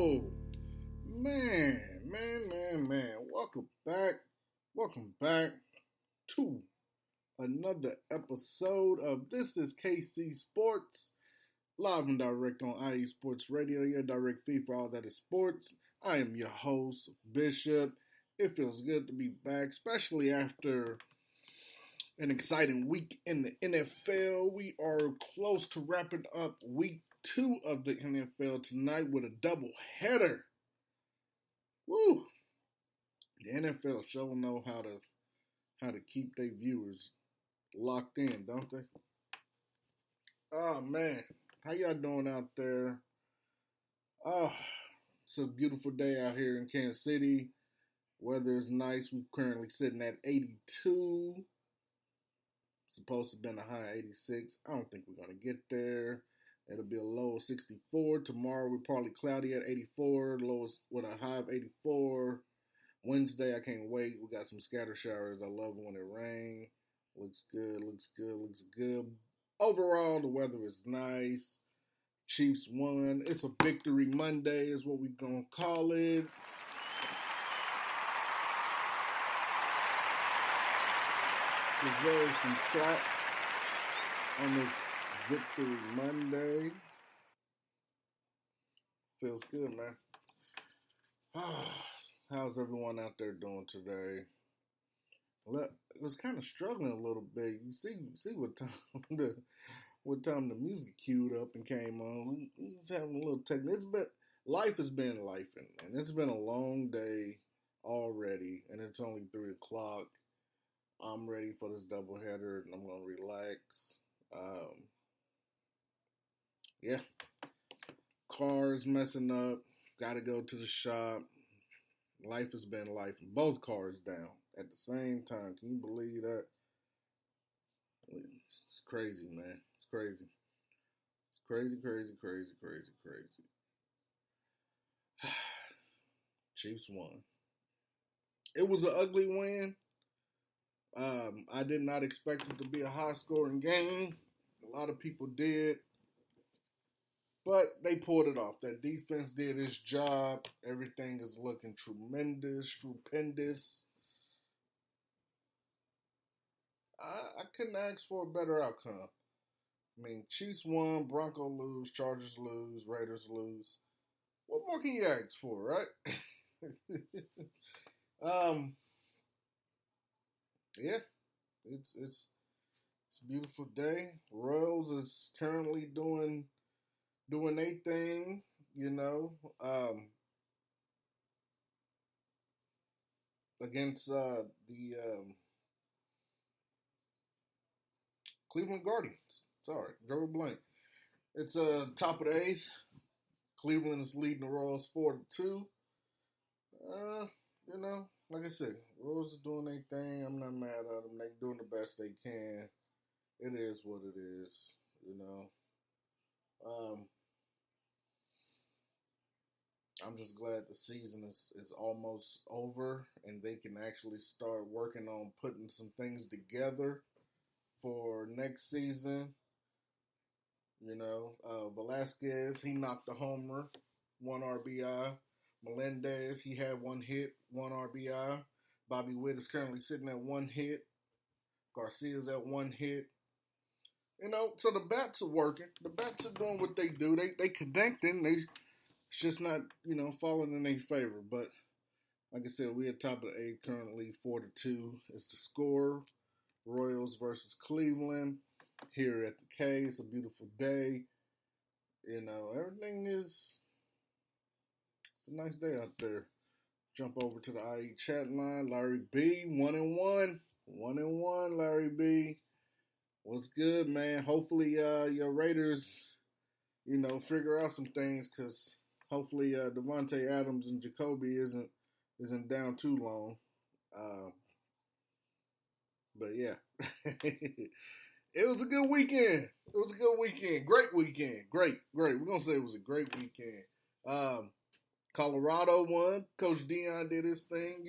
Oh, man. Welcome back to another episode of This is KC Sports, live and direct on IE Sports Radio, your direct feed for all that is sports. I am your host, Bishop. It feels good to be back, especially after an exciting week in the NFL. We are close to wrapping up week 2 of the NFL tonight with a double header. Woo! The NFL sure know how to keep their viewers locked in, don't they? Oh man, how y'all doing out there? Oh, it's a beautiful day out here in Kansas City. Weather is nice. We're currently sitting at 82. Supposed to have been a high 86. I don't think we're going to get there. It'll be a low of 64. Tomorrow we're probably cloudy at 84. Lowest with a high of 84. Wednesday, I can't wait. We got some scatter showers. I love when it rains. Looks good. Overall, the weather is nice. Chiefs won. It's a victory Monday is what we're going to call it. Deserve some claps on this Victory Monday. Feels good, man. How's everyone out there doing today? It was kind of struggling a little bit. You see what time the music queued up and came on. We was having a little technical. Life has been life, and it's been a long day already, and it's only 3 o'clock. I'm ready for this doubleheader, and I'm gonna relax. Yeah, car's messing up. Got to go to the shop. Life has been life. Both cars down at the same time. Can you believe that? It's crazy, man. It's crazy. It's crazy. Chiefs won. It was an ugly win. I did not expect it to be a high-scoring game. A lot of people did. But they pulled it off. That defense did its job. Everything is looking stupendous. I couldn't ask for a better outcome. I mean, Chiefs won, Broncos lose, Chargers lose, Raiders lose. What more can you ask for, right? Yeah, it's a beautiful day. Royals is currently doing their thing, against the Cleveland Guardians. Sorry, Joe Blank. It's top of the 8th. Cleveland is leading the Royals 4-2. Like I said, Royals are doing their thing. I'm not mad at them. They're doing the best they can. It is what it is, I'm just glad the season is almost over and they can actually start working on putting some things together for next season. Velasquez, he knocked a homer, 1 RBI. Melendez, he had 1 hit, 1 RBI. Bobby Witt is currently sitting at 1 hit. Garcia's at 1 hit. So the bats are working. The bats are doing what they do. They connecting. It's just not, falling in their favor. But like I said, we're at top of the 8th currently. 4-2 is the score. Royals versus Cleveland here at the K. It's a beautiful day. Everything is. It's a nice day out there. Jump over to the IE chat line. Larry B, 1-1. 1-1, Larry B. What's good, man? Hopefully your Raiders, figure out some things, because hopefully Devontae Adams and Jacoby isn't down too long. But yeah. It was a good weekend. Great weekend. Great. We're going to say it was a great weekend. Colorado won. Coach Danya did his thing.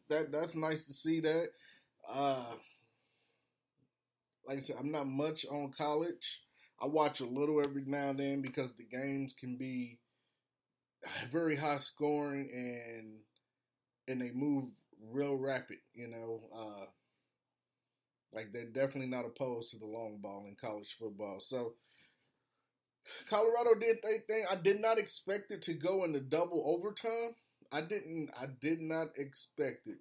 That's nice to see that. Like I said, I'm not much on college. I watch a little every now and then because the games can be very high scoring, and they move real rapid. Like they're definitely not opposed to the long ball in college football. So Colorado did their thing. I did not expect it to go into double overtime. I did not expect it.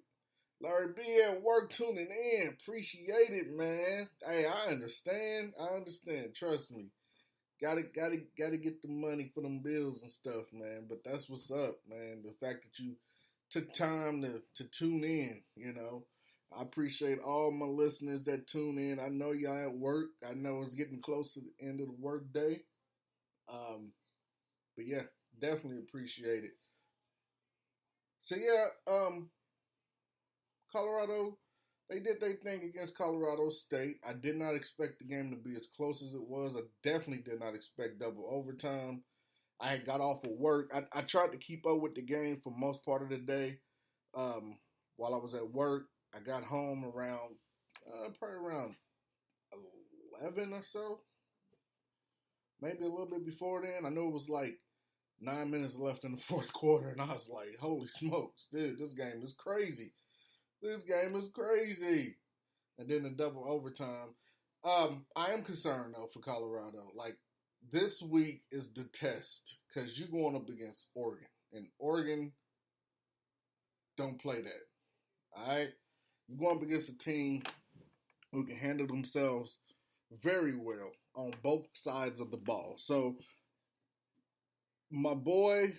Larry B at work tuning in. Appreciate it, man. Hey, I understand. I understand. Trust me. Gotta get the money for them bills and stuff, man. But that's what's up, man. The fact that you took time to tune in. I appreciate all my listeners that tune in. I know y'all at work. I know it's getting close to the end of the work day. But yeah, definitely appreciate it. So yeah, Colorado, they did their thing against Colorado State. I did not expect the game to be as close as it was. I definitely did not expect double overtime. I had got off of work. I tried to keep up with the game for most part of the day. While I was at work, I got home around probably around 11 or so, maybe a little bit before then. I know it was like 9 minutes left in the fourth quarter, and I was like, "Holy smokes, dude! This game is crazy. This game is crazy." And then the double overtime. I am concerned though for Colorado. Like this week is the test because you're going up against Oregon, and Oregon don't play that. All right, you're going up against a team who can handle themselves very well on both sides of the ball. So my boy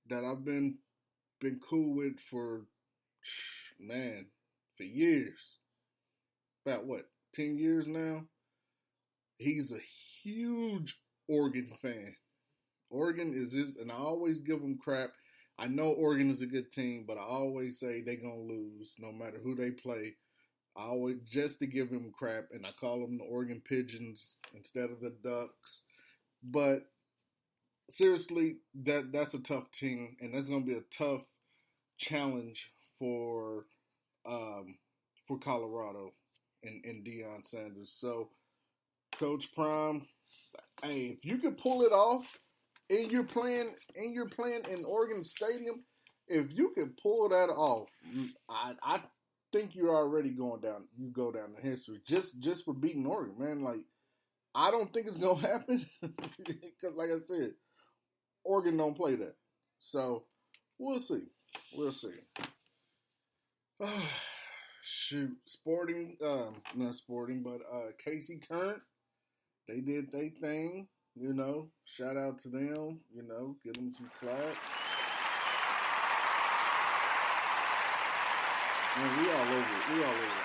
that I've been cool with for man for years, about what 10 years now. He's a huge Oregon fan. Oregon is his, and I always give him crap. I know Oregon is a good team, but I always say they're gonna lose no matter who they play. I always just to give him crap, and I call them the Oregon Pigeons instead of the Ducks. But seriously, that's a tough team, and that's gonna be a tough challenge um, for Colorado and Deion Sanders. So, Coach Prime, hey, if you could pull it off, and you're playing in Oregon Stadium, if you could pull that off, I think you're already going down. You go down in history just for beating Oregon, man. Like I don't think it's gonna happen because, like I said, Oregon don't play that. So we'll see. We'll see. Shoot, sporting, not sporting, but Casey Current, they did their thing. Shout out to them. Give them some clap. Man, we all over the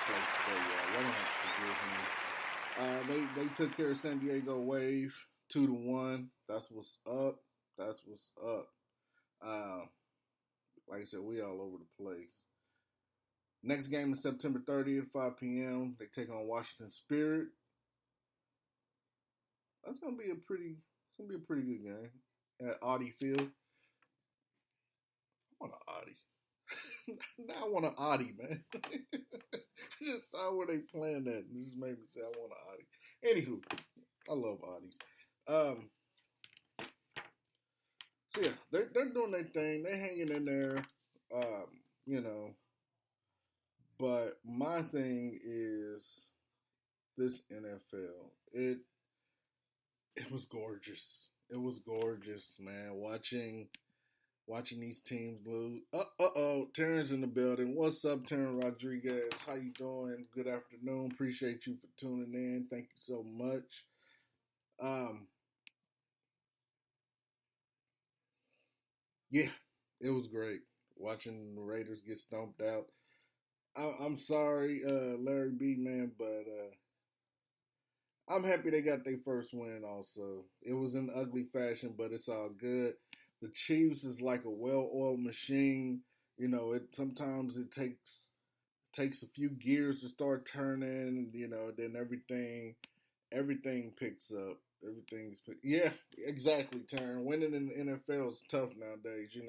place today, y'all. Y'all don't have to forgive me. They took care of San Diego Wave 2-1. That's what's up. That's what's up. Uh, like I said, we all over the place. Next game is September 30th, 5 p.m. They take on Washington Spirit. That's gonna be a pretty good game at Audi Field. I want an Audi. Now I want an Audi, man. I just saw where they playing that, and it just made me say I want an Audi. Anywho, I love Audis. So yeah, they're doing their thing. They're hanging in there. You know. But my thing is this NFL. It was gorgeous. It was gorgeous, man. Watching these teams lose. Terrence in the building. What's up, Terrence Rodriguez? How you doing? Good afternoon. Appreciate you for tuning in. Thank you so much. Yeah, it was great watching the Raiders get stomped out. I'm sorry, Larry B, man, but I'm happy they got their first win. Also, it was in ugly fashion, but it's all good. The Chiefs is like a well-oiled machine. It sometimes it takes a few gears to start turning. Then everything picks up. Yeah, exactly. Turn winning in the NFL is tough nowadays. You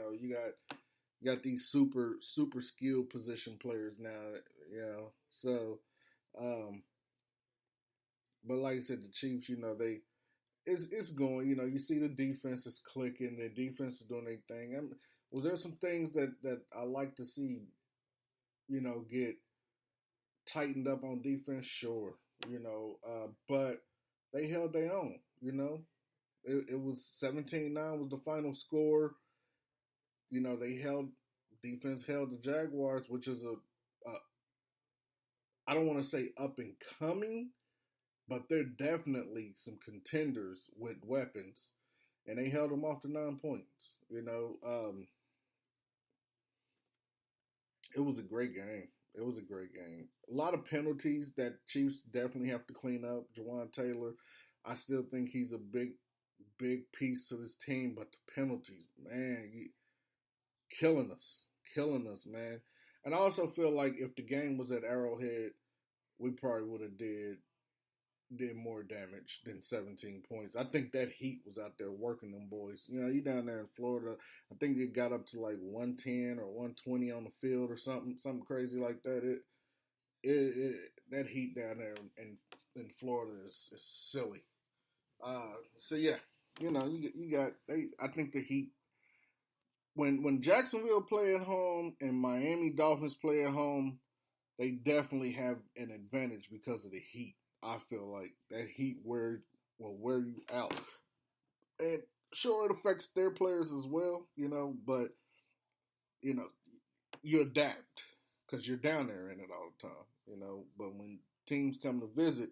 got these super skilled position players now. So, um, but like I said, the Chiefs, it's going. You see the defense is clicking, the defense is doing their thing. Was there some things that I like to see, get tightened up on defense? Sure, but they held their own. It was 17-9 was the final score. They held defense held the Jaguars, which is a I don't want to say up and coming, but they're definitely some contenders with weapons, and they held them off to 9 points. It was a great game. It was a great game. A lot of penalties that Chiefs definitely have to clean up. Jawan Taylor, I still think he's a big piece to this team, but the penalties, man, killing us, man. And I also feel like if the game was at Arrowhead, we probably would have did more damage than 17 points. I think that Heat was out there working them boys. You down there in Florida. I think it got up to like 110 or 120 on the field or something crazy like that. That Heat down there in Florida is silly. So yeah, you got they. I think the Heat when Jacksonville play at home and Miami Dolphins play at home, they definitely have an advantage because of the heat. I feel like that heat will wear you out. And sure, it affects their players as well, but, you adapt because you're down there in it all the time, But when teams come to visit,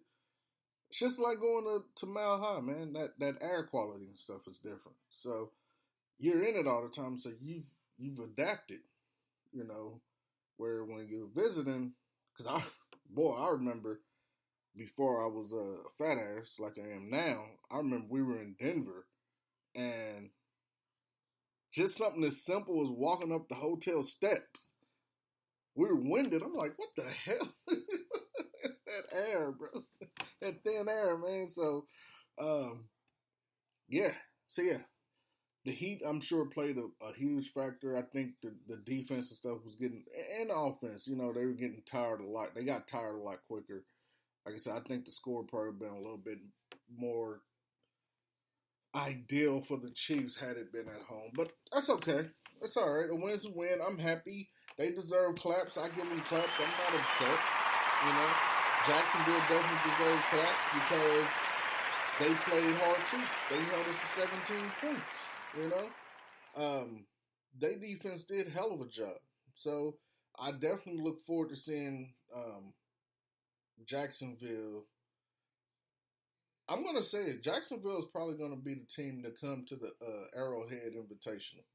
it's just like going to Mile High, man. That air quality and stuff is different. So you're in it all the time, so you've adapted, where when you're visiting, because I remember before I was a fat ass like I am now, I remember we were in Denver and just something as simple as walking up the hotel steps. We were winded. I'm like, what the hell? It's that air, bro. That thin air, man. So, yeah. So, yeah. The Heat, I'm sure, played a huge factor. I think the defense and stuff was getting, and the offense, they were getting tired a lot. They got tired a lot quicker. Like I said, I think the score probably been a little bit more ideal for the Chiefs had it been at home. But that's okay. That's all right. A win's a win. I'm happy. They deserve claps. I give them claps. I'm not upset. Jacksonville definitely deserves claps because they played hard too. They held us to 17 points. Their defense did a hell of a job. So I definitely look forward to seeing Jacksonville. I'm going to say it. Jacksonville is probably going to be the team to come to the Arrowhead Invitational.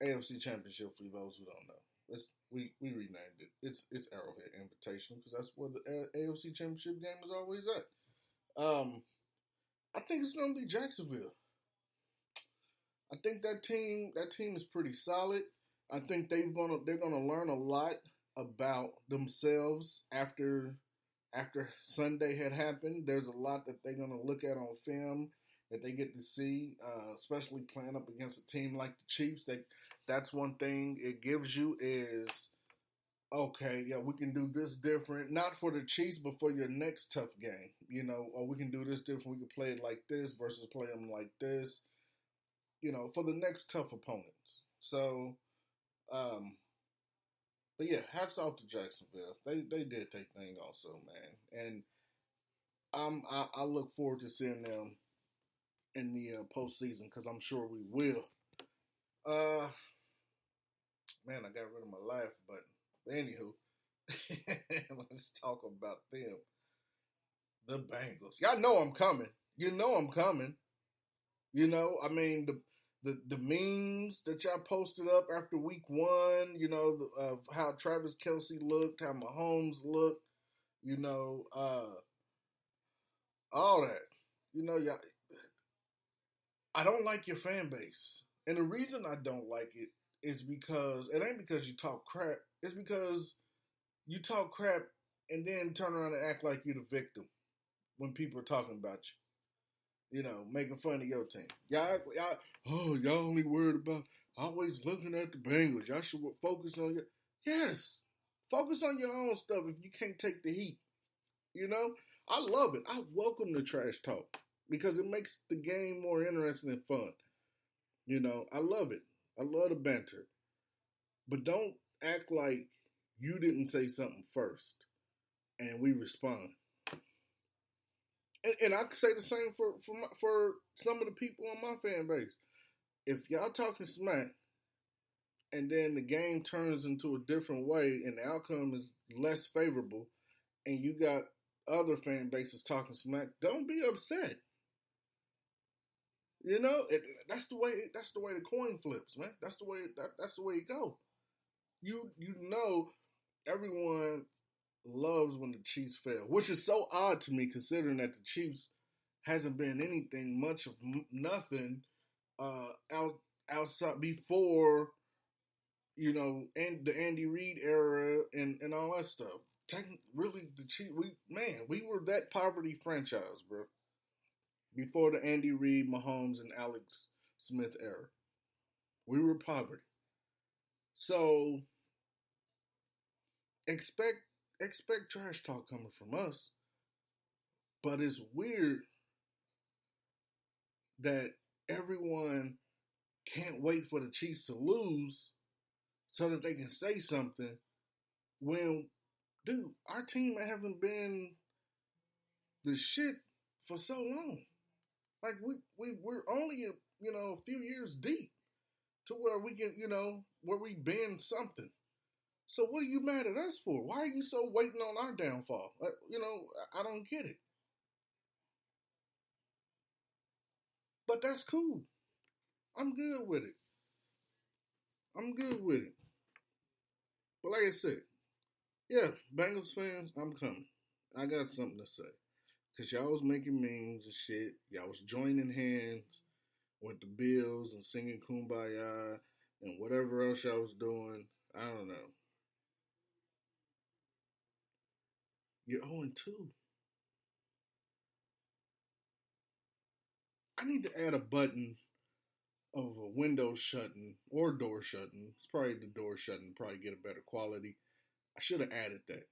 AFC Championship for those who don't know. We renamed it. It's Arrowhead Invitational because that's where the AFC Championship game is always at. I think it's going to be Jacksonville. I think that team is pretty solid. I think they're gonna learn a lot about themselves after Sunday had happened. There's a lot that they're gonna look at on film that they get to see, especially playing up against a team like the Chiefs. That's one thing it gives you is, okay, yeah, we can do this different. Not for the Chiefs, but for your next tough game. Or we can do this different. We can play it like this versus play them like this. For the next tough opponents. So, but yeah, hats off to Jacksonville. They did their thing also, man. And I look forward to seeing them in the postseason because I'm sure we will. Man, I got rid of my laugh button. Anywho, let's talk about them. The Bengals. Y'all know I'm coming. You know I'm coming. I mean, the memes that y'all posted up after week one, of how Travis Kelce looked, how Mahomes looked, all that. Y'all, I don't like your fan base. And the reason I don't like it is because, it ain't because you talk crap, it's because you talk crap and then turn around and act like you're the victim when people are talking about you. Making fun of your team. Y'all only worried about always looking at the Bengals. Y'all should focus on yes, focus on your own stuff if you can't take the heat. I love it. I welcome the trash talk. because it makes the game more interesting and fun. I love it. I love the banter. But don't act like you didn't say something first and we respond. And I could say the same for some of the people on my fan base. If y'all talking smack and then the game turns into a different way and the outcome is less favorable and you got other fan bases talking smack, don't be upset. That's the way the coin flips, man. That's the way it go. Everyone loves when the Chiefs fail, which is so odd to me considering that the Chiefs hasn't been anything much of nothing outside before and the Andy Reid era and all that stuff. Really, the Chiefs, we were that poverty franchise, bro. Before the Andy Reid, Mahomes, and Alex Smith era, we were poverty. So expect trash talk coming from us, but it's weird that everyone can't wait for the Chiefs to lose so that they can say something when, dude, our team haven't been the shit for so long. Like we're only a few years deep to where we can where we been something. So what are you mad at us for? Why are you so waiting on our downfall? I don't get it. But that's cool. I'm good with it. But like I said, yeah, Bengals fans, I'm coming. I got something to say. Because y'all was making memes and shit. Y'all was joining hands with the Bills and singing Kumbaya and whatever else y'all was doing. I don't know. You're 0-2. I need to add a button of a window shutting or door shutting. It's probably the door shutting, probably get a better quality. I should have added that.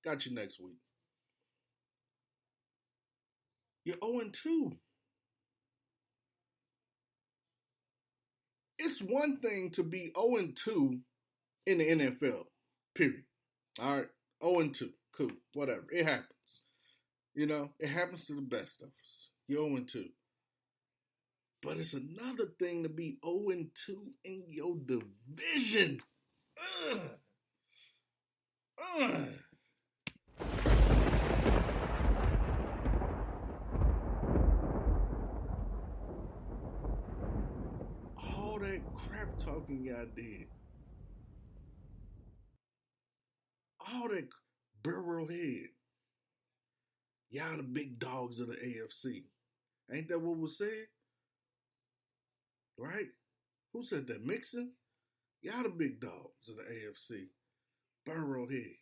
Got you next week. You're 0-2. It's one thing to be 0-2 in the NFL, period. All right, 0-2, cool, whatever. It happens. It happens to the best of us. You're 0-2. But it's another thing to be 0-2 in your division. All that crap talking y'all did. All that barrelhead. Y'all the big dogs of the AFC. Ain't that what was said? Right? Who said that? Mixon? Y'all the big dogs of the AFC. Burrowhead.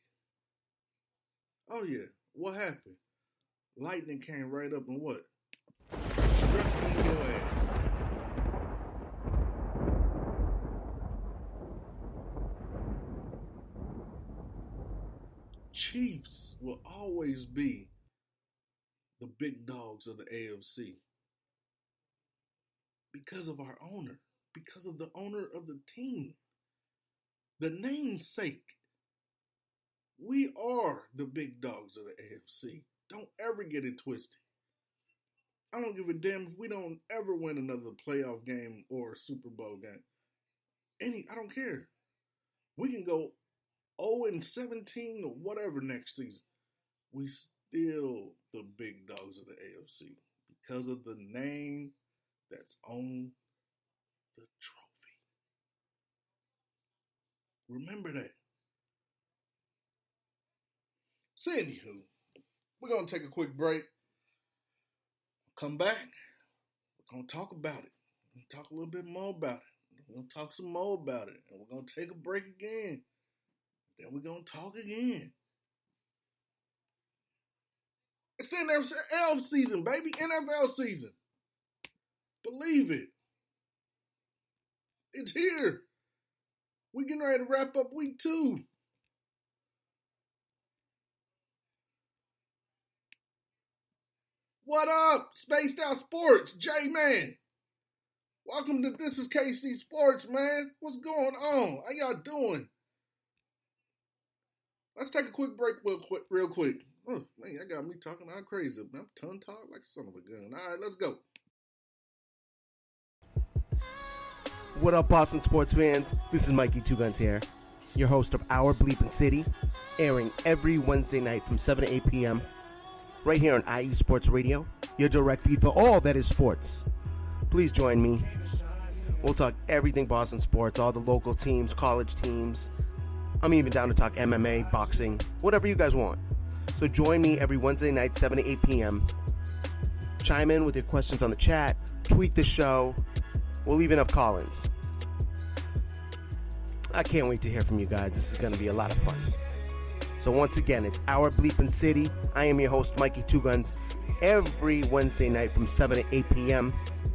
Oh yeah. What happened? Lightning came right up and what? Struck me in your ass. Chiefs will always be the big dogs of the AFC because of our owner, because of the owner of the team. The namesake. We are the big dogs of the AFC. Don't ever get it twisted. I don't give a damn if we don't ever win another playoff game or a Super Bowl game. I don't care. We can go 0-17 or whatever next season. We still the big dogs of the AFC because of the name that's on the trophy. Remember that. So anywho, we're going to take a quick break. Come back. We're going to talk about it. We're going to talk a little bit more about it. We're going to talk some more about it. And we're going to take a break again. Then we're going to talk again. It's the NFL season, baby. NFL season. Believe it. It's here. We're getting ready to wrap up week 2. What up, Spaced Out Sports, J-Man? Welcome to This is KC Sports, man. What's going on? How y'all doing? Let's take a quick break real quick. Oh, man, that got me talking all crazy. I'm tongue-tied like a son of a gun. All right, let's go. What up, Boston sports fans? This is Mikey Two Guns here, your host of Our Bleepin' City, airing every Wednesday night from 7 to 8 p.m. right here on IE Sports Radio, your direct feed for all that is sports. Please join me. We'll talk everything Boston sports, all the local teams, college teams. I'm even down to talk MMA, boxing, whatever you guys want. So join me every Wednesday night, 7 to 8 p.m. Chime in with your questions on the chat, tweet the show. We'll even have call-ins. I can't wait to hear from you guys. This is going to be a lot of fun. So once again, it's Our Bleepin' City. I am your host, Mikey Two Guns, every Wednesday night from 7 to 8 p.m.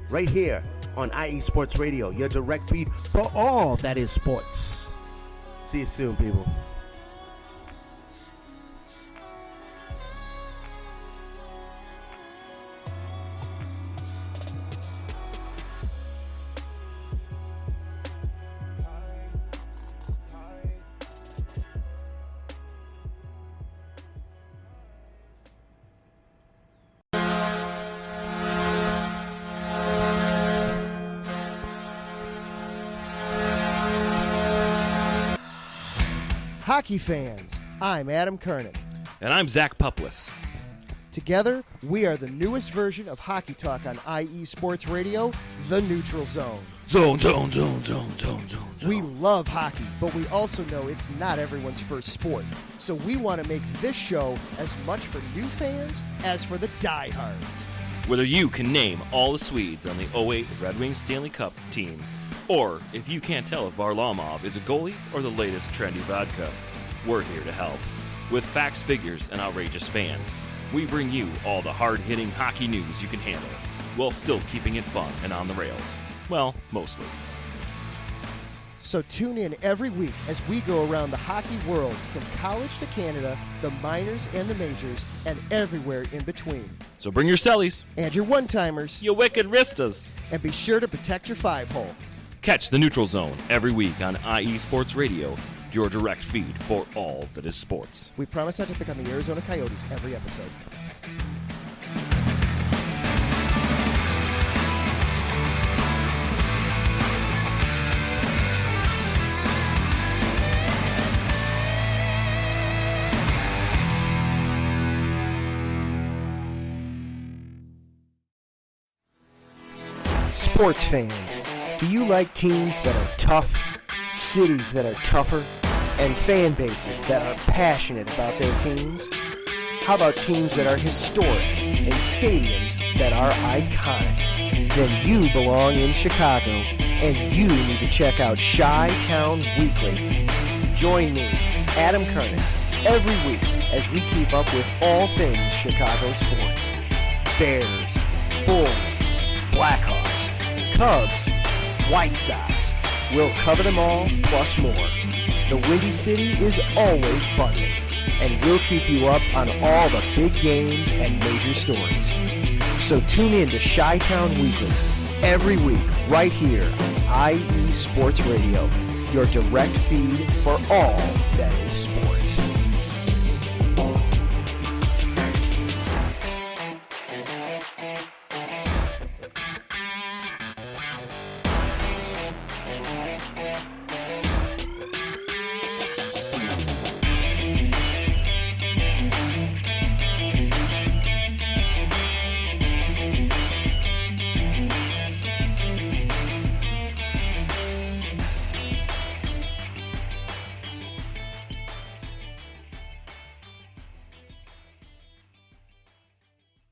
right here on IE Sports Radio, your direct feed for all that is sports. See you soon, people. Hockey fans, I'm Adam Kernick. And I'm Zach Puplis. Together, we are the newest version of Hockey Talk on IE Sports Radio, The Neutral Zone. Zone. We love hockey, but we also know it's not everyone's first sport. So we want to make this show as much for new fans as for the diehards. Whether you can name all the Swedes on the 08 Red Wings Stanley Cup team, or if you can't tell if Varlamov is a goalie or the latest trendy vodka, we're here to help. With facts, figures, and outrageous fans, we bring you all the hard-hitting hockey news you can handle, while still keeping it fun and on the rails. Well, mostly. So tune in every week as we go around the hockey world, from college to Canada, the minors and the majors, and everywhere in between. So bring your cellies. And your one-timers. You wicked wristas. And be sure to protect your five-hole. Catch the Neutral Zone every week on IE Sports Radio, your direct feed for all that is sports. We promise not to pick on the Arizona Coyotes every episode. Sports fans, do you like teams that are tough, cities that are tougher, and fan bases that are passionate about their teams? How about teams that are historic and stadiums that are iconic? Then you belong in Chicago, and you need to check out Chi-Town Weekly. Join me, Adam Kernick, every week as we keep up with all things Chicago sports. Bears, Bulls, Blackhawks, Cubs, White Sox. We'll cover them all, plus more. The Windy City is always buzzing, and we'll keep you up on all the big games and major stories. So tune in to Chi-Town Weekly every week right here on IE Sports Radio, your direct feed for all that is sports.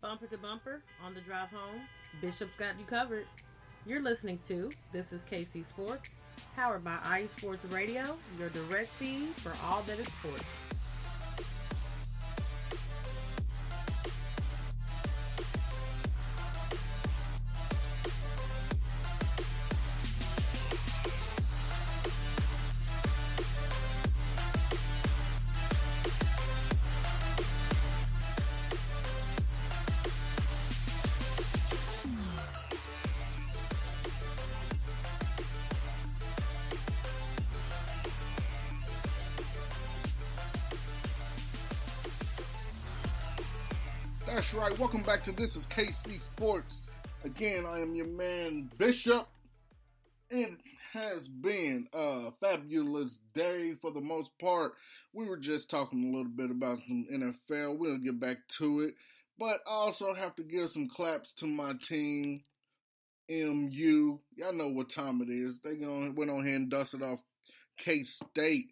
Bumper to bumper on the drive home, Bishop's got you covered. You're listening to This is KC Sports, powered by IE Sports Radio, your direct feed for all that is sports. That's right. Welcome back to This is KC Sports. Again, I am your man, Bishop. It has been a fabulous day for the most part. We were just talking a little bit about some NFL. We'll get back to it. But I also have to give some claps to my team, MU. Y'all know what time it is. They went on here and dusted off K-State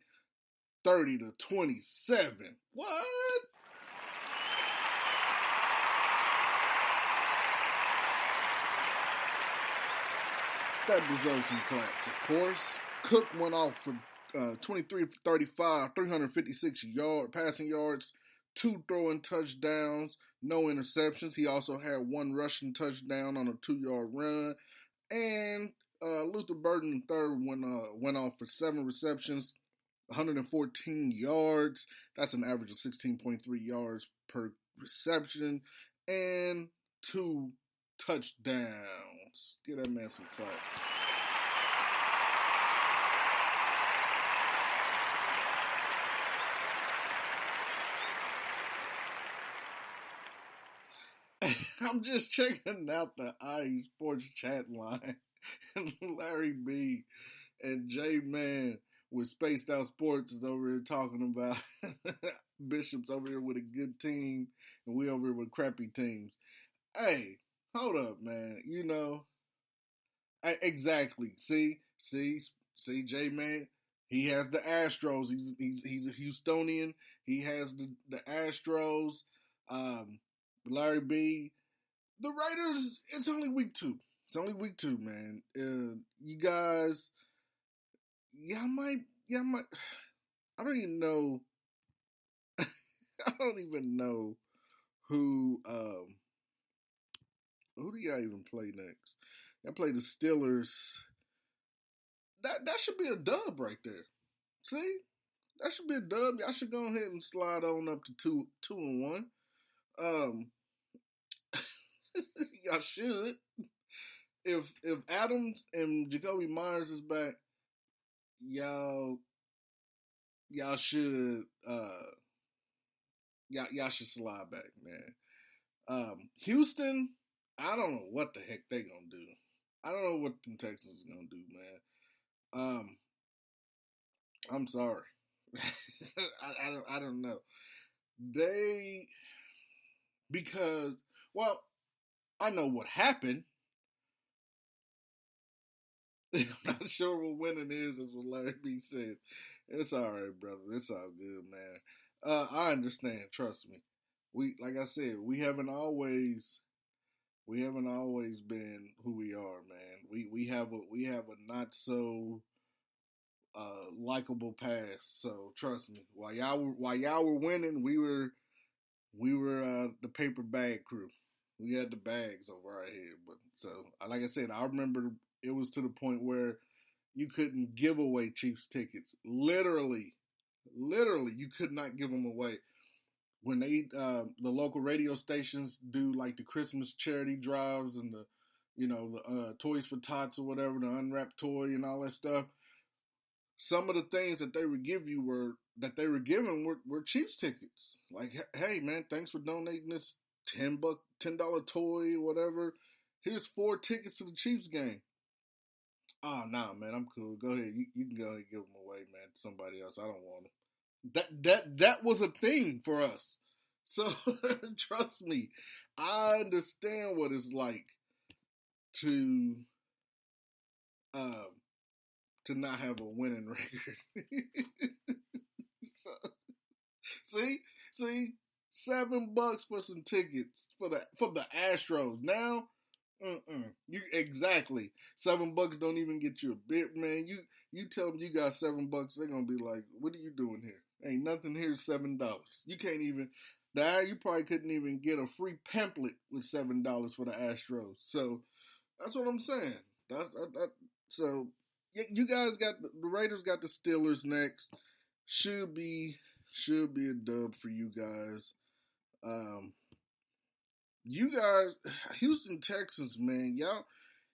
30-27. What? That deserves some claps, of course. Cook went off for 23 for 35, 356 passing yards, 2 throwing touchdowns, no interceptions. He also had 1 rushing touchdown on a 2-yard run. And Luther Burden III went off for 7 receptions, 114 yards. That's an average of 16.3 yards per reception. And 2 touchdowns. Give that man some claps. I'm just checking out the IE Sports chat line. And Larry B and J Man with Spaced Out Sports is over here talking about Bishop's over here with a good team and we over here with crappy teams. Hey, hold up, man. You know, exactly. See, J Man. He has the Astros. He's a Houstonian. He has the Astros. Larry B. The Raiders. It's only week 2. It's only week 2, man. You guys. Y'all might. I don't even know. I don't even know who do y'all even play next? Y'all play the Steelers. That should be a dub right there. See? That should be a dub. Y'all should go ahead and slide on up to 2-1. Y'all should. If Adams and Jacoby Myers is back, y'all should y'all should slide back, man. Houston, I don't know what the heck they gonna do. I don't know what the Texans is gonna do, man. I'm sorry. I don't know. I know what happened. I'm not sure what winning is what Larry B said. It's all right, brother. It's all good, man. I understand. Trust me. Like I said, we haven't always been who we are, man. We have a not so likable past. So trust me. While y'all were winning, we were the paper bag crew. We had the bags over our head. But so like I said, I remember it was to the point where you couldn't give away Chiefs tickets. Literally, you could not give them away. When they the local radio stations do like the Christmas charity drives and the Toys for Tots or whatever, the unwrapped toy and all that stuff. Some of the things that they would give you were Chiefs tickets. Like, hey man, thanks for donating this $10 toy, whatever. Here's 4 tickets to the Chiefs game. Oh, nah, man, I'm cool. Go ahead. You can go ahead and give them away, man, to somebody else. I don't want them. That was a thing for us. So, trust me, I understand what it's like to not have a winning record. So, see, $7 for some tickets for the Astros. Now, you exactly $7 don't even get you a bit, man. You tell them you got $7, they're gonna be like, "What are you doing here? Ain't nothing here. $7. You can't even. You probably couldn't even get a free pamphlet with $7 for the Astros. So that's what I'm saying. So you guys got the Raiders got the Steelers next. Should be a dub for you guys. You guys, Houston Texans, man,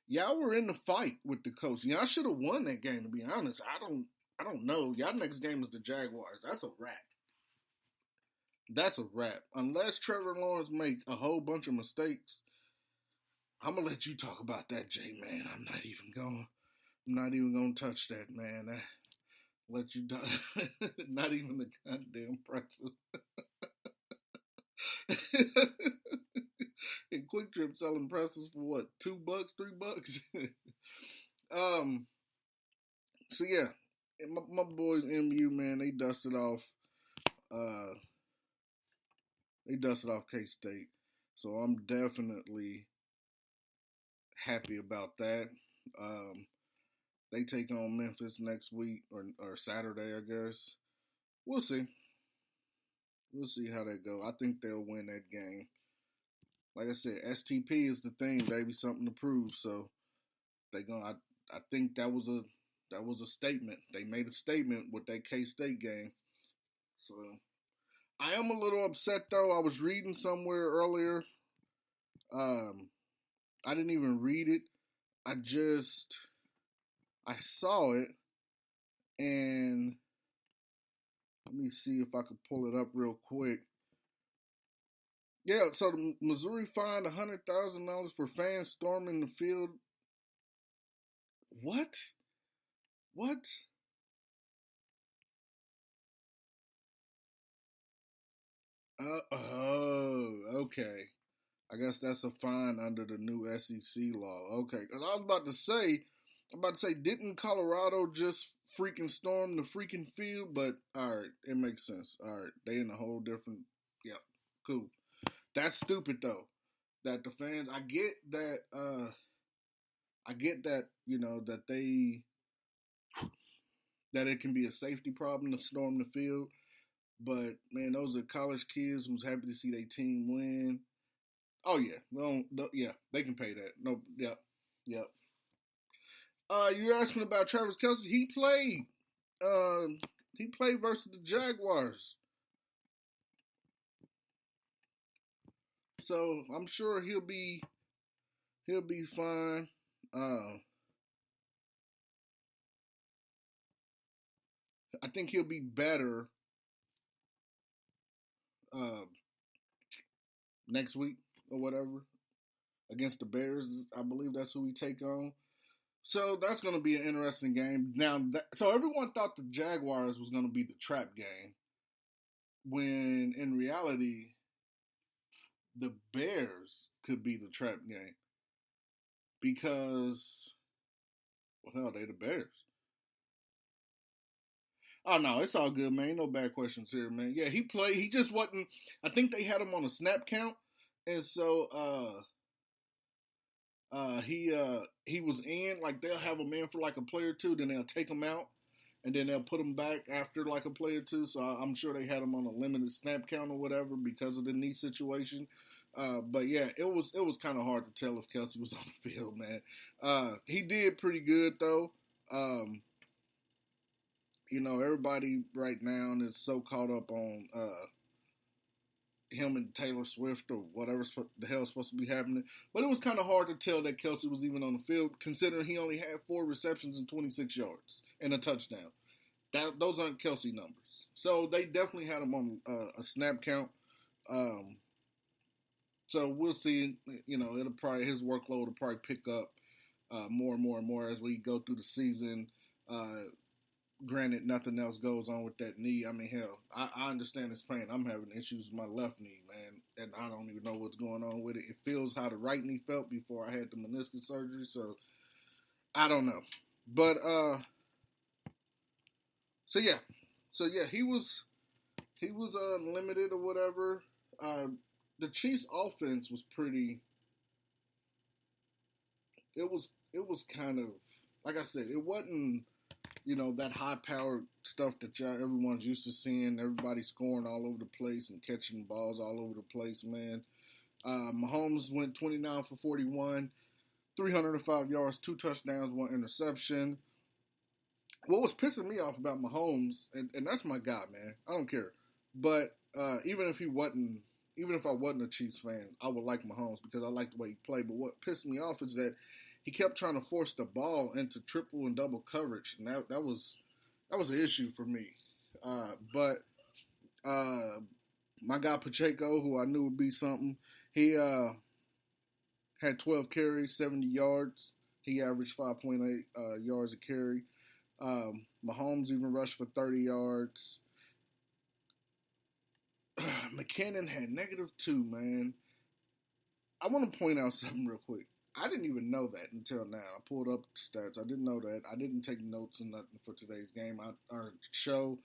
y'all were in the fight with the coach. Y'all should have won that game, to be honest. I don't know. Y'all next game is the Jaguars. That's a wrap. that's a wrap. Unless Trevor Lawrence make a whole bunch of mistakes, I'm gonna let you talk about that, Jay. Man, I'm not even gonna touch that, man. Let you not even the goddamn pretzel. And Quick Trip selling pretzels for what, $2, $3? So yeah, my boys MU, man, they dusted off K-State. So I'm definitely happy about that. They take on Memphis next week or Saturday, I guess. We'll see. We'll see how that go. I think they'll win that game. Like I said, STP is the thing, baby, something to prove. So they gonna. I think that was a statement. They made a statement with that K-State game. So I am a little upset though. I was reading somewhere earlier. I didn't even read it. I saw it, and let me see if I could pull it up real quick. Yeah, so the Missouri fined $100,000 for fans storming the field. What? Okay. I guess that's a fine under the new SEC law. Okay, because I was about to say, didn't Colorado just freaking storm the freaking field? But all right, it makes sense. All right, they in a whole different. Yep, cool. That's stupid though. That the fans, I get that. That it can be a safety problem to storm the field. But man, those are college kids who's happy to see their team win. Oh yeah, well, yeah, they can pay that. No, yep. You're asking about Travis Kelce. He played. He played versus the Jaguars. So I'm sure he'll be fine. I think he'll be better next week or whatever against the Bears. I believe that's who we take on. So that's going to be an interesting game. Now, so everyone thought the Jaguars was going to be the trap game, when in reality, the Bears could be the trap game because, well, hell, they the Bears. Oh no, it's all good, man. No bad questions here, man. Yeah, he played. He just wasn't. I think they had him on a snap count, and so he was in. Like they'll have him in for like a play or two, then they'll take him out, and then they'll put him back after like a play or two. So I'm sure they had him on a limited snap count or whatever because of the knee situation. But yeah, it was kind of hard to tell if Kelce was on the field, man. He did pretty good though. Everybody right now is so caught up on him and Taylor Swift or whatever the hell is supposed to be happening. But it was kind of hard to tell that Kelce was even on the field, considering he only had 4 receptions and 26 yards and a touchdown. Those aren't Kelce numbers. So they definitely had him on a snap count. So we'll see. It'll probably, his workload will probably pick up more and more and more as we go through the season. Granted, nothing else goes on with that knee. I mean, hell, I understand his pain. I'm having issues with my left knee, man, and I don't even know what's going on with it. It feels how the right knee felt before I had the meniscus surgery, so I don't know. But so yeah, he was limited or whatever. The Chiefs' offense was pretty. It was kind of, like I said, it wasn't, that high-powered stuff that everyone's used to seeing. Everybody scoring all over the place and catching balls all over the place, man. Mahomes went 29 for 41, 305 yards, 2 touchdowns, 1 interception. What was pissing me off about Mahomes, and that's my guy, man. I don't care. But even if I wasn't a Chiefs fan, I would like Mahomes because I like the way he played. But what pissed me off is that he kept trying to force the ball into triple and double coverage, and that was an issue for me. But My guy Pacheco, who I knew would be something, he had 12 carries, 70 yards. He averaged 5.8 yards a carry. Mahomes even rushed for 30 yards. McKinnon had -2, man. I want to point out something real quick. I didn't even know that until now. I pulled up the stats. I didn't know that. I didn't take notes or nothing for today's game. Our show,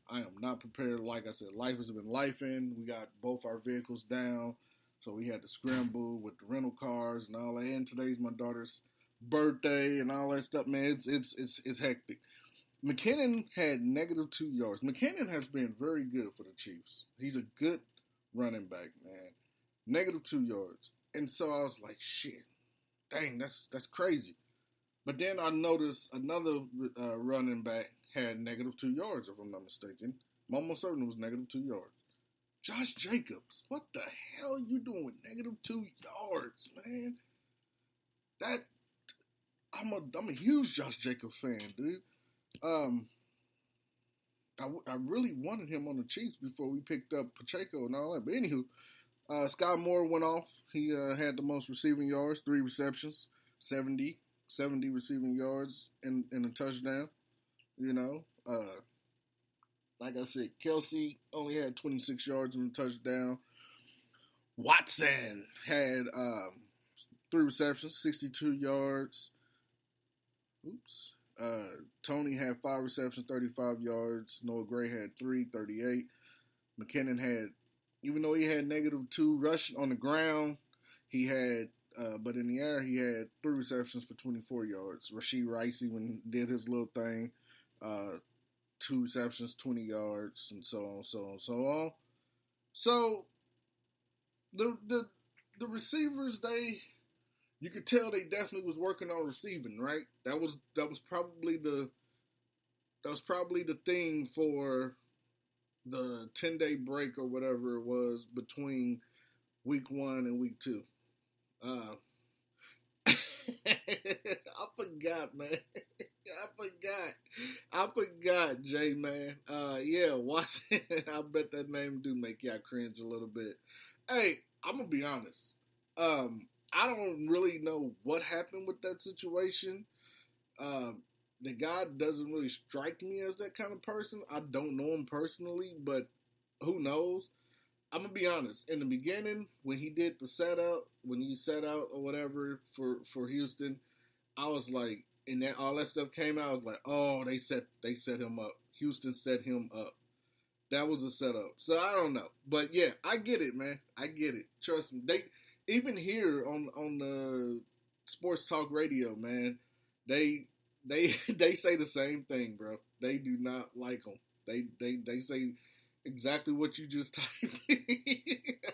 I am not prepared. Like I said, life has been lifing. We got both our vehicles down, so we had to scramble with the rental cars and all that. And today's my daughter's birthday and all that stuff. Man, it's hectic. McKinnon had -2 yards. McKinnon has been very good for the Chiefs. He's a good running back, man. -2 yards. And so I was like, shit, dang, that's crazy. But then I noticed another running back had -2 yards, if I'm not mistaken. I'm almost certain it was -2 yards. Josh Jacobs, what the hell are you doing with -2 yards, man? I'm a huge Josh Jacobs fan, dude. I really wanted him on the Chiefs before we picked up Pacheco and all that. But anywho, Sky Moore went off. He had the most receiving yards, 3 receptions, 70 receiving yards and a touchdown. You know, like I said, Kelsey only had 26 yards and a touchdown. Watson had 3 receptions, 62 yards. Oops. Tony had 5 receptions, 35 yards. Noah Gray had 3, 38. McKinnon had, even though he had -2 rush on the ground, he had, but in the air, he had 3 receptions for 24 yards. Rashee Rice even did his little thing, 2 receptions, 20 yards, and so on, so on, so on. So, the receivers, you could tell they definitely was working on receiving, right? That was probably the thing for the 10-day break or whatever it was between week 1 and week 2. I forgot, man. I forgot, Jay, man. Yeah, Watson. I bet that name do make y'all cringe a little bit. Hey, I'm gonna be honest. I don't really know what happened with that situation. The guy doesn't really strike me as that kind of person. I don't know him personally, but who knows? I'm going to be honest. In the beginning, when he did the setup, when he set out or whatever for Houston, I was like, and then all that stuff came out, I was like, oh, they set him up. Houston set him up. That was a setup. So I don't know. But yeah, I get it, man. I get it. Trust me. They even here on the Sports Talk Radio, man, they say the same thing, bro. They do not like him. They say exactly what you just typed.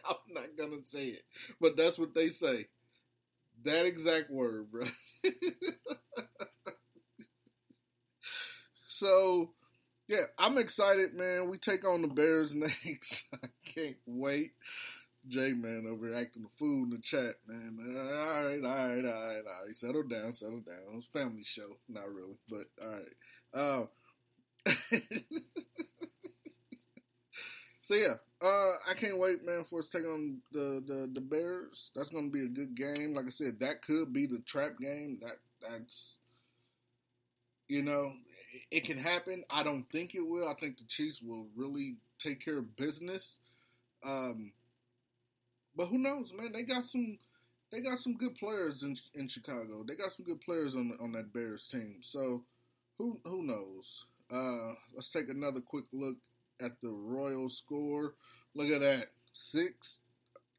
I'm not gonna say it, but that's what they say. That exact word, bro. So, yeah, I'm excited, man. We take on the Bears next. I can't wait. Jay, man, over here acting the fool in the chat, man. All right. Settle down. It's a family show. Not really, but all right. So, yeah, I can't wait, man, for us to take on the Bears. That's going to be a good game. Like I said, that could be the trap game. That's, you know, it can happen. I don't think it will. I think the Chiefs will really take care of business. But who knows, man? They got some good players in Chicago. They got some good players on that Bears team. So who knows? Let's take another quick look at the Royals score. Look at that. 6.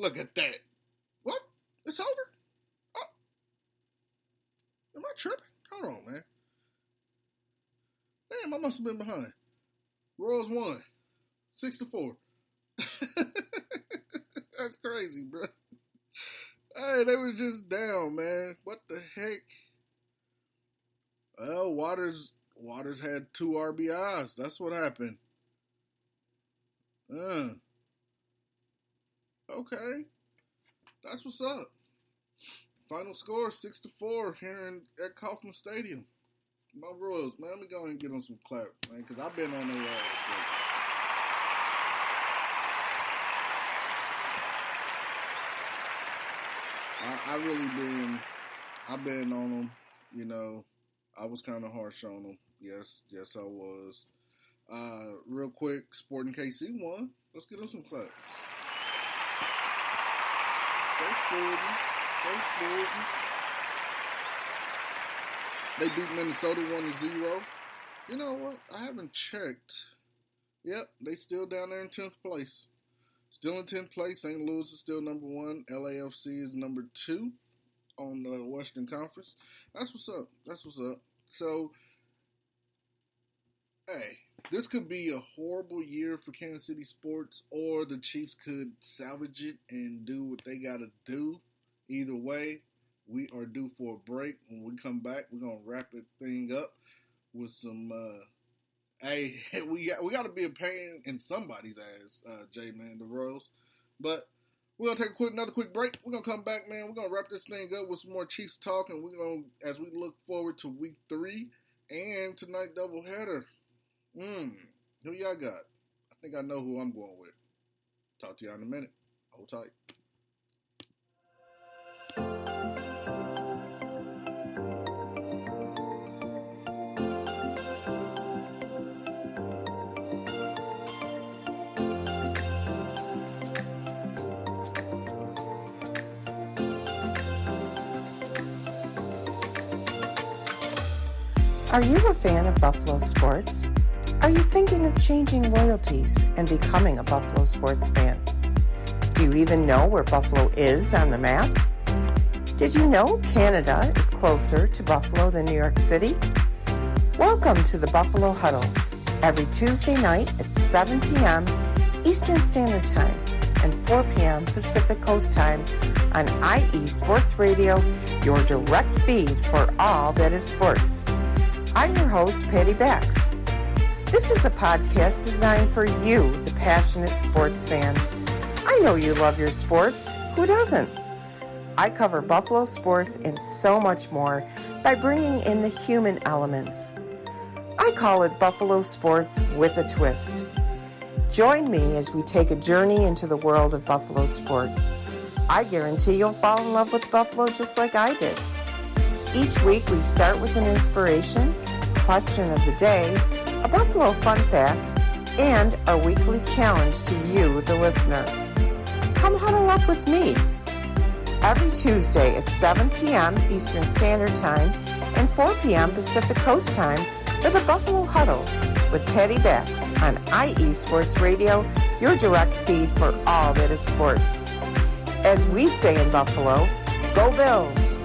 Look at that. What? It's over? Oh. Am I tripping? Hold on, man. Damn, I must have been behind. Royals won. 6-4. That's crazy, bro. Hey, they was just down, man. What the heck? Well, Waters had 2 RBIs. That's what happened. Okay. That's what's up. Final score, 6-4 here at Kauffman Stadium. My Royals, man. Let me go ahead and get on some clap, man, because I've been on their ass. I've been on them. You know, I was kind of harsh on them. Yes, I was. Real quick, Sporting KC won. Let's get them some claps. Go Sporting. They beat Minnesota 1-0. You know what? I haven't checked. Yep, they still down there in 10th place. Still in 10th place. St. Louis is still number 1. LAFC is number 2 on the Western Conference. That's what's up. So, hey, this could be a horrible year for Kansas City sports, or the Chiefs could salvage it and do what they got to do. Either way, we are due for a break. When we come back, we're going to wrap the thing up with some, hey, we got to be a pain in somebody's ass, J-Man, the Royals. But we're going to take another quick break. We're going to come back, man. We're going to wrap this thing up with some more Chiefs talk, and we're going to, as we look forward to week 3 and tonight doubleheader. Who y'all got? I think I know who I'm going with. Talk to y'all in a minute. Hold tight. Are you a fan of Buffalo sports? Are you thinking of changing loyalties and becoming a Buffalo sports fan? Do you even know where Buffalo is on the map? Did you know Canada is closer to Buffalo than New York City? Welcome to the Buffalo Huddle, every Tuesday night at 7 p.m. Eastern Standard Time and 4 p.m. Pacific Coast Time on IE Sports Radio, your direct feed for all that is sports. I'm your host, Patty Bax. This is a podcast designed for you, the passionate sports fan. I know you love your sports. Who doesn't? I cover Buffalo sports and so much more by bringing in the human elements. I call it Buffalo sports with a twist. Join me as we take a journey into the world of Buffalo sports. I guarantee you'll fall in love with Buffalo just like I did. Each week we start with an inspiration, question of the day, a Buffalo fun fact, and our weekly challenge to you, the listener. Come huddle up with me every Tuesday at 7 p.m. Eastern Standard Time and 4 p.m. Pacific Coast Time for the Buffalo Huddle with Patty Bax on IE Sports Radio, your direct feed for all that is sports. As we say in Buffalo, go Bills!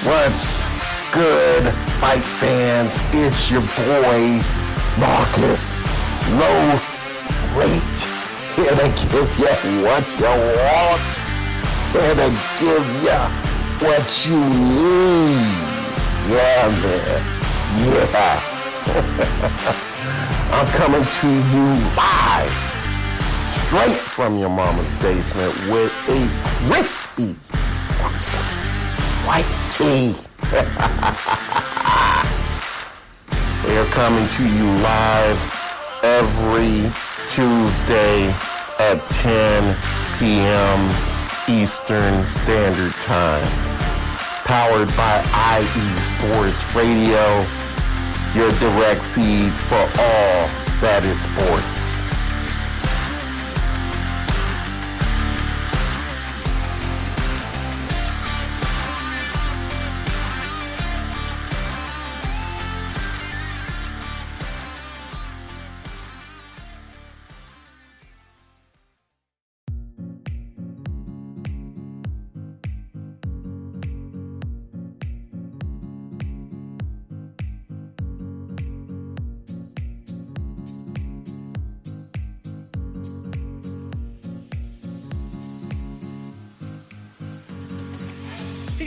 What's good, fight fans? It's your boy, Marcus Los Great, here to give you what you want, here to give you what you need. Yeah, man. Yeah. I'm coming to you live, straight from your mama's basement with a crispy, awesome white tea. They're coming to you live every Tuesday at 10 p.m. Eastern Standard Time. Powered by IE Sports Radio, your direct feed for all that is sports.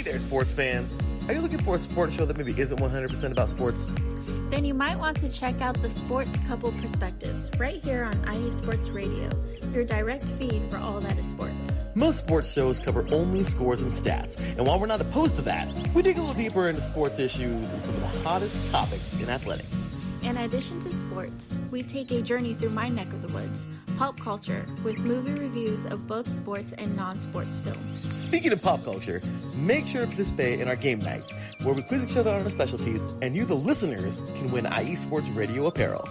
there, sports fans. Are you looking for a sports show that maybe isn't 100% about sports? Then you might want to check out the Sports Couple Perspectives right here on IE Sports Radio, your direct feed for all that is sports. Most sports shows cover only scores and stats, and while we're not opposed to that, we dig a little deeper into sports issues and some of the hottest topics in athletics. In addition to sports, we take a journey through my neck of the woods, pulp culture, with movie reviews of both sports and non-sports films. Speaking of pop culture, make sure to participate in our game nights, where we quiz each other on our specialties, and you, the listeners, can win IE Sports Radio apparel.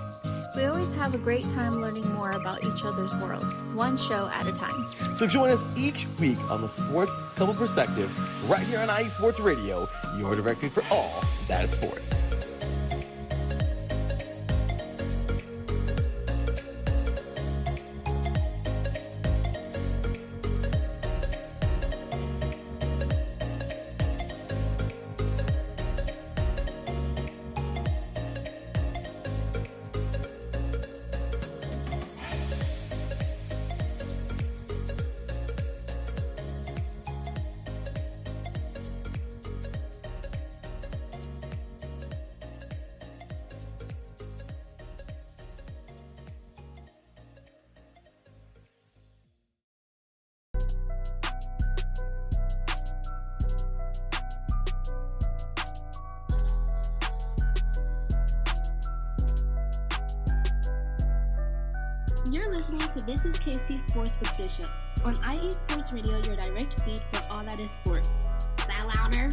We always have a great time learning more about each other's worlds, one show at a time. So join us each week on the Sports Couple Perspectives, right here on IE Sports Radio, your direct feed for all that is sports. You're listening to This is KC Sports with Bishop on IE Sports Radio, your direct feed for all that is sports. Is that louder?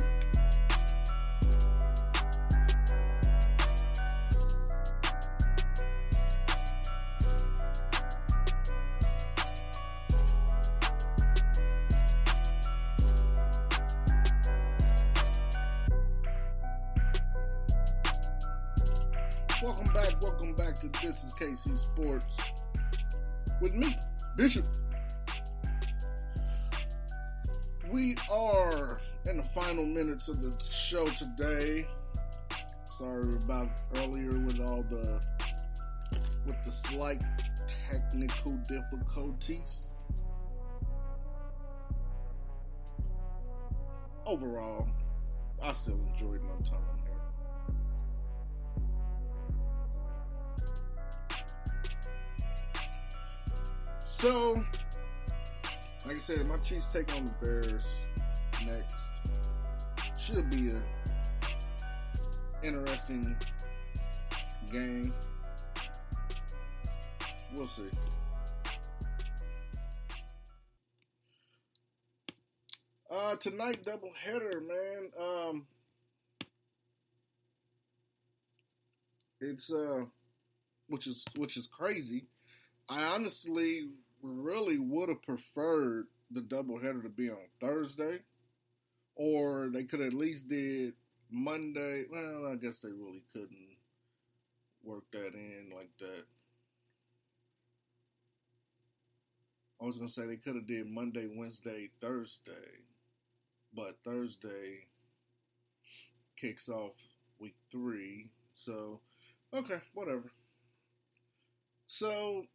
Welcome back to This is KC Sports with me, Bishop. We are in the final minutes of the show today. Sorry about earlier with the slight technical difficulties. Overall, I still enjoyed my time here. So, like I said, my Chiefs take on the Bears next. Should be a interesting game. We'll see. Tonight doubleheader, man. It's which is crazy. I honestly really would have preferred the doubleheader to be on Thursday, or they could at least did Monday. Well, I guess they really couldn't work that in like that. I was gonna say they could have did Monday, Wednesday, Thursday, but Thursday kicks off week 3. So, okay, whatever. So,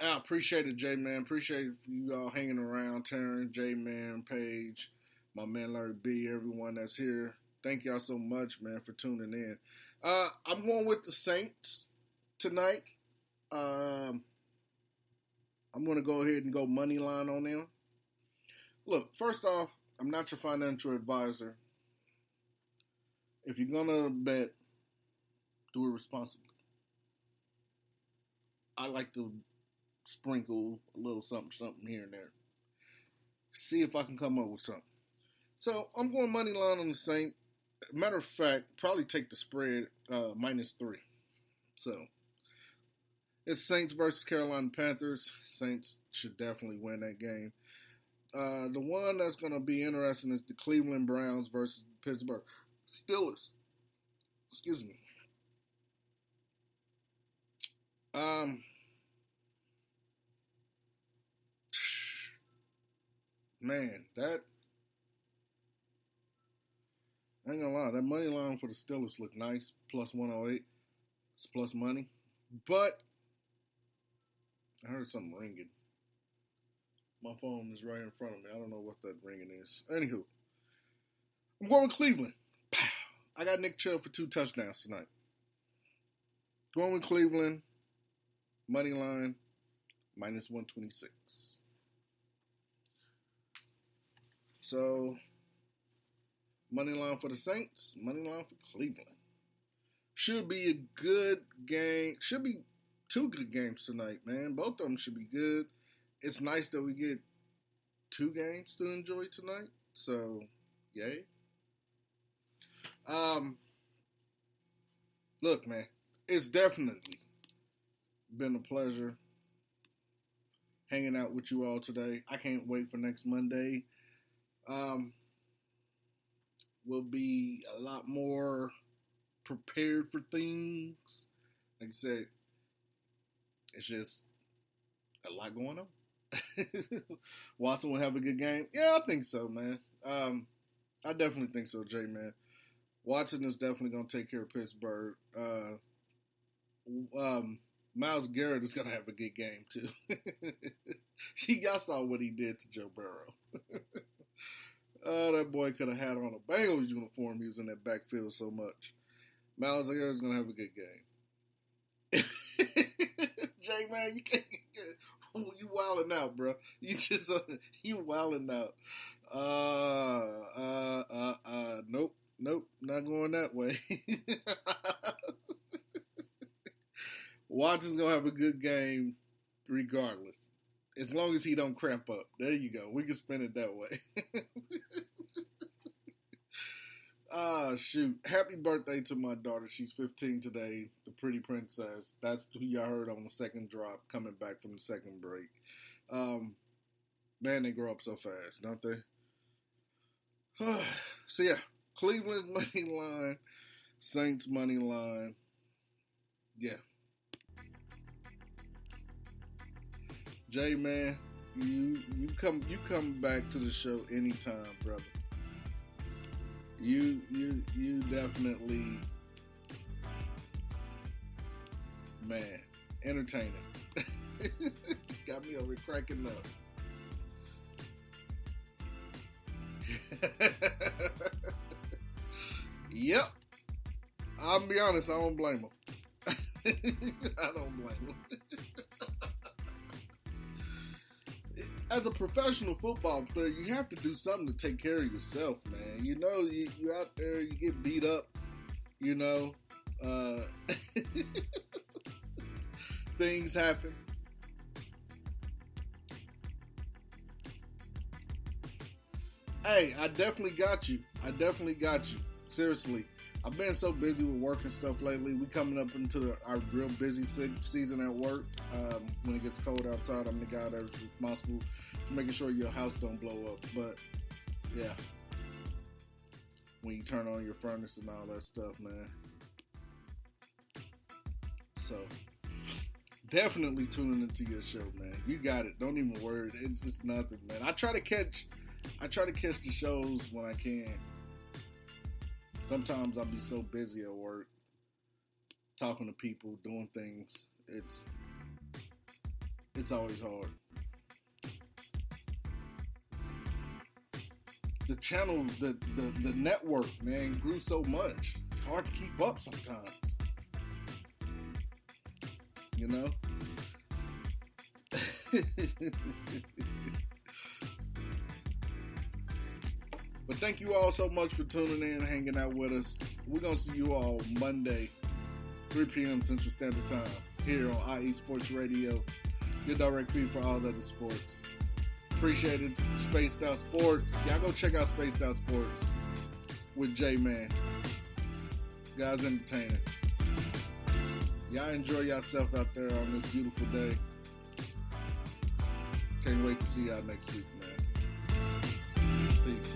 I appreciate it, J-Man. Appreciate you all hanging around. Taryn, J-Man, Paige, my man Larry B, everyone that's here. Thank y'all so much, man, for tuning in. I'm going with the Saints tonight. I'm going to go ahead and go money line on them. Look, first off, I'm not your financial advisor. If you're going to bet, do it responsibly. I like to sprinkle a little something here and there. See if I can come up with something. So, I'm going money line on the Saints. Matter of fact, probably take the spread -3. So, it's Saints versus Carolina Panthers. Saints should definitely win that game. The one that's going to be interesting is the Cleveland Browns versus Pittsburgh Steelers. Excuse me. Man, that I ain't gonna lie, that money line for the Steelers look nice, plus 108. It's plus money. But I heard something ringing. My phone is right in front of me. I don't know what that ringing is. Anywho, I'm going with Cleveland. Pow. I got Nick Chubb for 2 touchdowns tonight. Going with Cleveland. Money line, minus 126. So, money line for the Saints, money line for Cleveland. Should be a good game. Should be 2 good games tonight, man. Both of them should be good. It's nice that we get 2 games to enjoy tonight. So, yay. Look, man, it's definitely been a pleasure hanging out with you all today. I can't wait for next Monday. We'll be a lot more prepared for things. Like I said, it's just a lot going on. Watson will have a good game. Yeah, I think so, man. I definitely think so, Jay, man. Watson is definitely going to take care of Pittsburgh. Myles Garrett is going to have a good game, too. Y'all saw what he did to Joe Burrow. Oh, that boy could have had on a Bengals uniform. He was in that backfield so much. Myles Garrett is going to have a good game. Jay, man, you can't get... You wilding out, bro. You just... you wilding out. Nope, not going that way. Watson's going to have a good game regardless. As long as he don't cramp up. There you go. We can spin it that way. Shoot. Happy birthday to my daughter. She's 15 today. The pretty princess. That's who y'all heard on the second drop coming back from the second break. Man, they grow up so fast, don't they? So, yeah. Cleveland money line. Saints money line. Yeah. Jay, man, you come back to the show anytime, brother. You definitely, man, entertaining. Got me over here cracking up. Yep. I'll be honest, I don't blame him. I don't blame him. As a professional football player, you have to do something to take care of yourself, man. You know, you out there, you get beat up, you know. Things happen. Hey, I definitely got you. Seriously. I've been so busy with work and stuff lately. We coming up into our real busy season at work. When it gets cold outside, I'm the guy that's responsible for making sure your house don't blow up. But, yeah. When you turn on your furnace and all that stuff, man. So, definitely tuning into your show, man. You got it. Don't even worry. It's just nothing, man. I try to catch the shows when I can. Sometimes I'll be so busy at work, talking to people, doing things. It's always hard. The channel, the network, man, grew so much. It's hard to keep up sometimes. You know? But thank you all so much for tuning in and hanging out with us. We're going to see you all Monday, 3 p.m. Central Standard Time, here on IE Sports Radio, your direct feed for all other sports. Appreciate it, Spaced Out Sports. Y'all go check out Spaced Out Sports with J-Man. Guys entertaining. Y'all enjoy yourself out there on this beautiful day. Can't wait to see y'all next week, man. Peace.